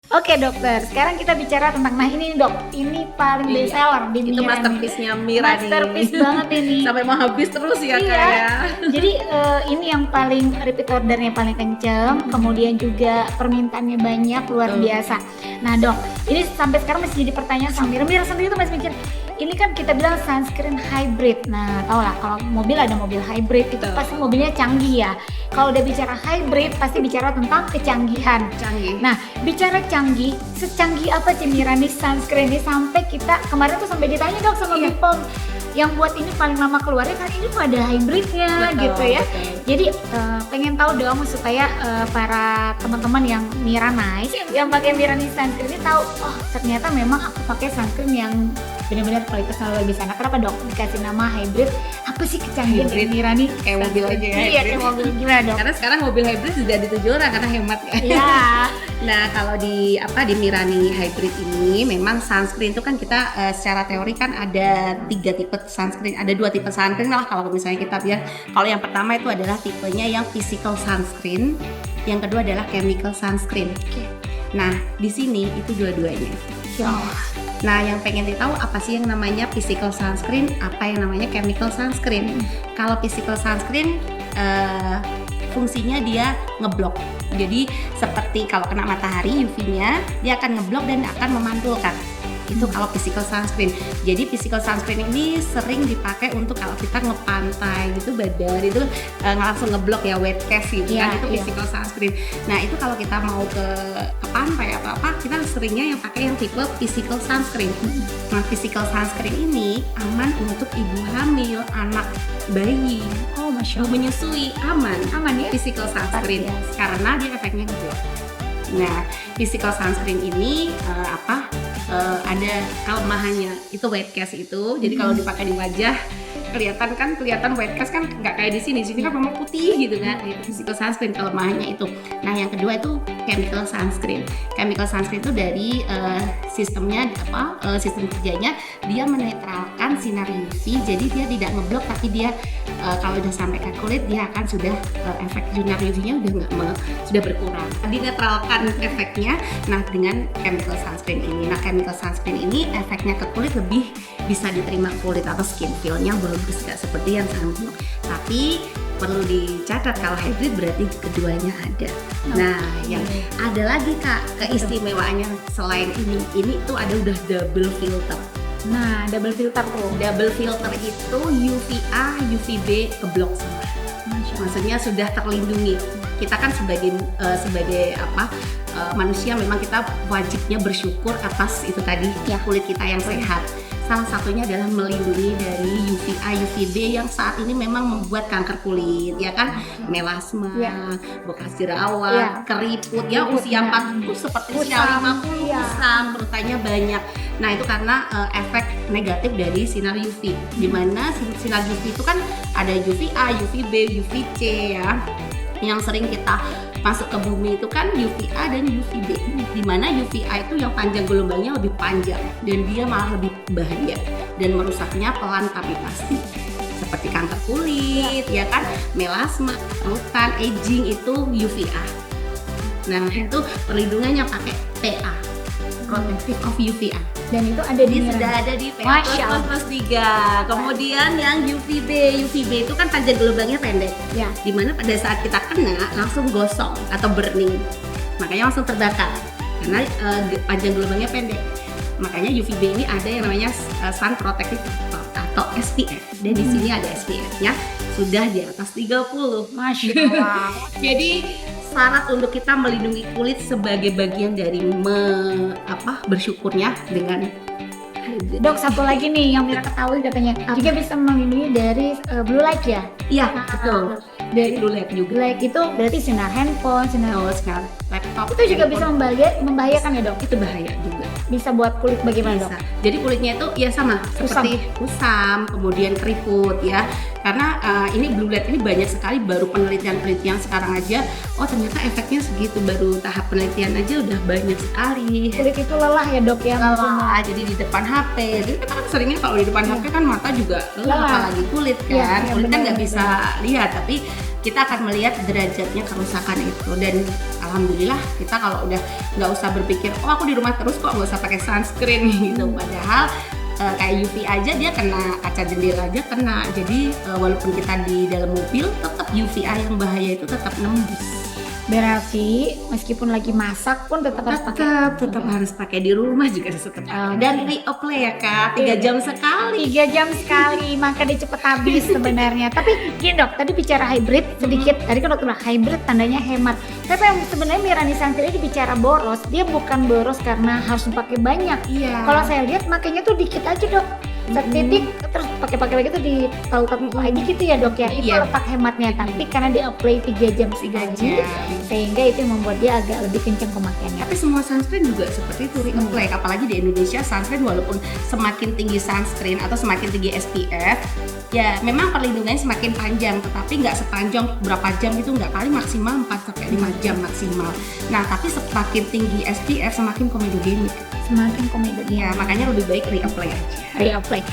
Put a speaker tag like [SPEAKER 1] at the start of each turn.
[SPEAKER 1] Oke dokter, sekarang kita bicara tentang ini dok, ini paling best seller di
[SPEAKER 2] Itu
[SPEAKER 1] Mira
[SPEAKER 2] masterpiece-nya Mira nih.
[SPEAKER 1] Masterpiece banget ini.
[SPEAKER 2] Sampai mau habis terus ya
[SPEAKER 1] Iya.
[SPEAKER 2] kayak.
[SPEAKER 1] Jadi ini yang paling repeat ordernya paling kenceng, kemudian juga permintaannya banyak luar biasa. Nah dok, ini sampai sekarang masih jadi pertanyaan sama Mira sendiri tuh masih mikir, ini kan kita bilang sunscreen hybrid. Nah tau lah kalau mobil ada mobil hybrid itu pasti mobilnya canggih ya. Kalau udah bicara hybrid pasti bicara tentang kecanggihan.
[SPEAKER 2] Canggih.
[SPEAKER 1] Nah bicara canggih, secanggih apa sih Mira nih sunscreen ini sampai kita kemarin tuh sampai ditanya dok sama Bipom yang buat ini paling lama keluarnya kan ini tuh ada hybridnya gitu ya. Jadi pengen tahu dong supaya para teman-teman yang Mira Nice yang pakai Mira Nice sunscreen ini tahu oh ternyata memang aku pakai sunscreen yang benar-benar kualitasnya luar biasa. Nah, kenapa dok dikasih nama hybrid? Apa sih kecanggihan dari Mira nih?
[SPEAKER 2] Kayak mobil aja ya.
[SPEAKER 1] Iya kayak mobil gimana dok?
[SPEAKER 2] Karena sekarang mobil hybrid sudah di 7 orang karena hemat ya.
[SPEAKER 1] Iya.
[SPEAKER 2] Nah kalau di Mirani hybrid ini memang sunscreen itu kan kita secara teori kan ada 3 tipe sunscreen, ada 2 tipe sunscreen lah kalau misalnya kita lihat. Kalau yang pertama itu adalah tipenya yang physical sunscreen, yang kedua adalah chemical sunscreen. Nah di sini itu dua-duanya. Nah yang pengen ditahu apa sih yang namanya physical sunscreen, apa yang namanya chemical sunscreen. Kalau physical sunscreen fungsinya dia ngeblok. Jadi seperti kalau kena matahari UV-nya dia akan ngeblok dan akan memantulkan. Itu kalau physical sunscreen. Jadi physical sunscreen ini sering dipakai untuk kalau kita ngepantai gitu badan itu langsung ngeblok ya wet cast gitu kan itu physical sunscreen. Nah itu kalau kita mau ke pantai atau apa kita seringnya yang pakai yang tipe physical sunscreen. Nah physical sunscreen ini aman untuk ibu hamil, anak bayi, menyusui aman ya physical sunscreen karena dia efeknya ngeblok. Nah physical sunscreen ini ada kelemahannya itu white cast itu. Jadi kalau dipakai di wajah kelihatan white cast kan nggak kayak di sini kan memang putih gitu kan. Itu physical sunscreen kelemahannya itu. Nah yang kedua itu chemical sunscreen. Chemical sunscreen itu dari sistemnya sistem kerjanya dia menetralkan sinar UV. Jadi dia tidak ngeblok tapi dia kalau udah sampai ke kulit dia akan sudah efek sinar UV-nya sudah berkurang. Dinetralkan efeknya. Nah dengan chemical sunscreen ini. Nah chemical sunscreen ini efeknya ke kulit lebih bisa diterima kulit atau skin feel-nya bagus, gak seperti yang sunblock. Tapi perlu dicatat kalau hybrid berarti keduanya ada. Nah, yang ada lagi Kak keistimewaannya selain ini tuh ada udah double filter.
[SPEAKER 1] Nah, double filter tuh.
[SPEAKER 2] Double filter itu UVA, UVB keblok semua. Maksudnya sudah terlindungi. Kita kan sebagai manusia memang kita wajibnya bersyukur atas itu tadi kulit kita yang sehat. Salah satunya adalah melindungi dari UVA, UVB yang saat ini memang membuat kanker kulit, ya kan, melasma, bekas jerawat, keriput, ya usia 40 seperti usia 50 kusam, kerutannya banyak. Nah itu karena efek negatif dari sinar UV, dimana sinar UV itu kan ada UVA, UVB, UVC ya, yang sering kita masuk ke bumi itu kan UVA dan UVB, dimana UVA itu yang panjang gelombangnya lebih panjang dan dia malah lebih bahaya dan merusaknya pelan tapi pasti, seperti kanker kulit ya kan, melasma, kerutan, aging itu UVA. Nah itu perlindungannya pakai PA, protective of UVA, dan itu ada sudah ada di PA plus 3. Kemudian yang UVB itu kan panjang gelombangnya pendek ya, dimana pada saat kita kena langsung gosong atau burning, makanya langsung terbakar karena panjang gelombangnya pendek. Makanya UVB ini ada yang namanya sun protective atau SPF, dan di sini ada SPF-nya sudah di atas 30.
[SPEAKER 1] Masya Allah.
[SPEAKER 2] Jadi syarat untuk kita melindungi kulit sebagai bagian dari bersyukurnya dengan hybrid.
[SPEAKER 1] Dok, satu lagi nih yang Mira ketahui katanya juga bisa melindungi dari blue light ya?
[SPEAKER 2] Iya, betul. Dari blue light juga.
[SPEAKER 1] Blue light itu berarti sinar handphone, sinar
[SPEAKER 2] laptop.
[SPEAKER 1] Itu juga bisa membahayakan ya dok?
[SPEAKER 2] Itu bahaya juga.
[SPEAKER 1] Bisa buat kulit bagaimana dok?
[SPEAKER 2] Jadi kulitnya itu ya sama seperti kusam, kemudian keriput ya. Karena ini blue light ini banyak sekali, baru penelitian sekarang aja, oh ternyata efeknya segitu, baru tahap penelitian aja udah banyak sekali.
[SPEAKER 1] Kulit itu lelah ya dok ya?
[SPEAKER 2] Lelah, jadi di depan HP. Jadi kita kan seringnya kalau di depan HP kan mata juga lelah, apalagi kulit kan. Kulit kan nggak bisa lihat, tapi kita akan melihat derajatnya kerusakan itu, dan alhamdulillah kita kalau udah nggak usah berpikir oh aku di rumah terus kok nggak usah pakai sunscreen gitu. Padahal kayak UV aja dia kena, kaca jendela aja kena. Jadi walaupun kita di dalam mobil tetap UVA yang bahaya itu tetap nembus.
[SPEAKER 1] Berarti meskipun lagi masak pun tetap harus pakai.
[SPEAKER 2] Tetap harus pakai di rumah juga tetap. Dan reapply ya Kak, 3 jam sekali.
[SPEAKER 1] 3 jam sekali, maka dia cepet habis sebenarnya. Tapi gini dok, tadi bicara hybrid sedikit. Tadi kan dokter bilang hybrid tandanya hemat. Tapi yang sebenarnya Mirani Sunscreen ini bicara boros, dia bukan boros karena harus pakai banyak.
[SPEAKER 2] Iya.
[SPEAKER 1] Kalau saya lihat makanya tuh dikit aja dok. Setitik terus pakai lagi tuh ditaruh lagi gitu ya dok ya. Itu letak hematnya, tapi karena dia apply 3 jam sekali, sehingga itu membuat dia agak lebih kencang pemakaiannya.
[SPEAKER 2] Tapi semua sunscreen juga seperti itu reapply, apalagi di Indonesia sunscreen walaupun semakin tinggi sunscreen atau semakin tinggi SPF, ya memang perlindungannya semakin panjang, tetapi nggak sepanjang berapa jam itu nggak, kali maksimal 4-5 jam maksimal. Nah tapi semakin tinggi SPF semakin komedogenik.
[SPEAKER 1] Semakin komedogenik.
[SPEAKER 2] Ya makanya lebih baik reapply aja.
[SPEAKER 1] Reapply.